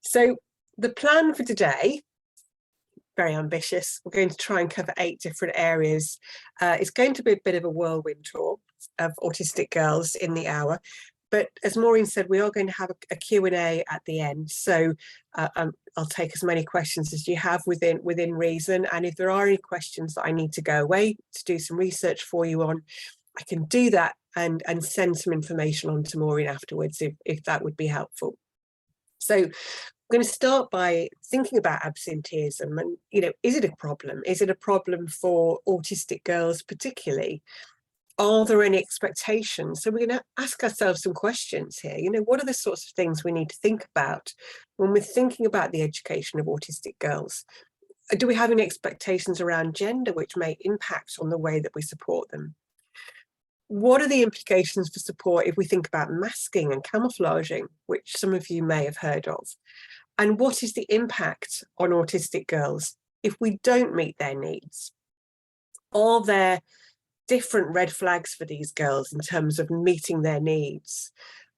So the plan for today, very ambitious. We're going to try and cover 8 different areas. It's going to be a bit of a whirlwind tour of autistic girls in the hour. But as Maureen said, we are going to have a Q&A at the end. So I'll take as many questions as you have within reason. And if there are any questions that I need to go away to do some research for you on, I can do that and send some information on to Maureen afterwards if that would be helpful. So I'm going to start by thinking about absenteeism and, is it a problem? Is it a problem for autistic girls particularly? Are there any expectations? So we're going to ask ourselves some questions here. What are the sorts of things we need to think about when we're thinking about the education of autistic girls? Do we have any expectations around gender which may impact on the way that we support them? What are the implications for support if we think about masking and camouflaging, which some of you may have heard of? And what is the impact on autistic girls if we don't meet their needs? Are there different red flags for these girls in terms of meeting their needs?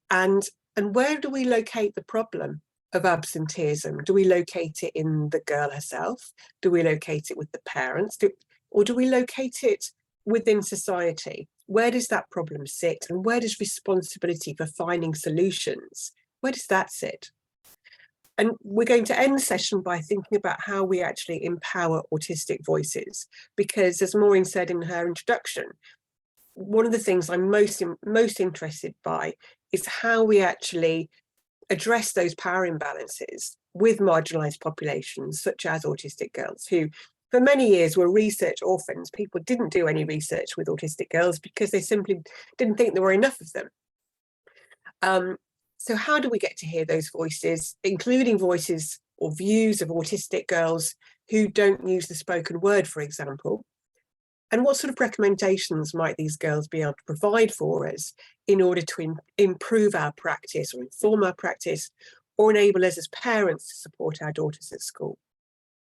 And where do we locate the problem of absenteeism? Do we locate it in the girl herself? Do we locate it with the parents? Or do we locate it within society? Where does that problem sit? And where does responsibility for finding solutions, where does that sit? And we're going to end the session by thinking about how we actually empower autistic voices, because as Maureen said in her introduction, one of the things I'm most interested by is how we actually address those power imbalances with marginalised populations, such as autistic girls, who for many years were research orphans. People didn't do any research with autistic girls because they simply didn't think there were enough of them. So how do we get to hear those voices, including voices or views of autistic girls who don't use the spoken word, for example? And what sort of recommendations might these girls be able to provide for us in order to improve our practice or inform our practice or enable us as parents to support our daughters at school?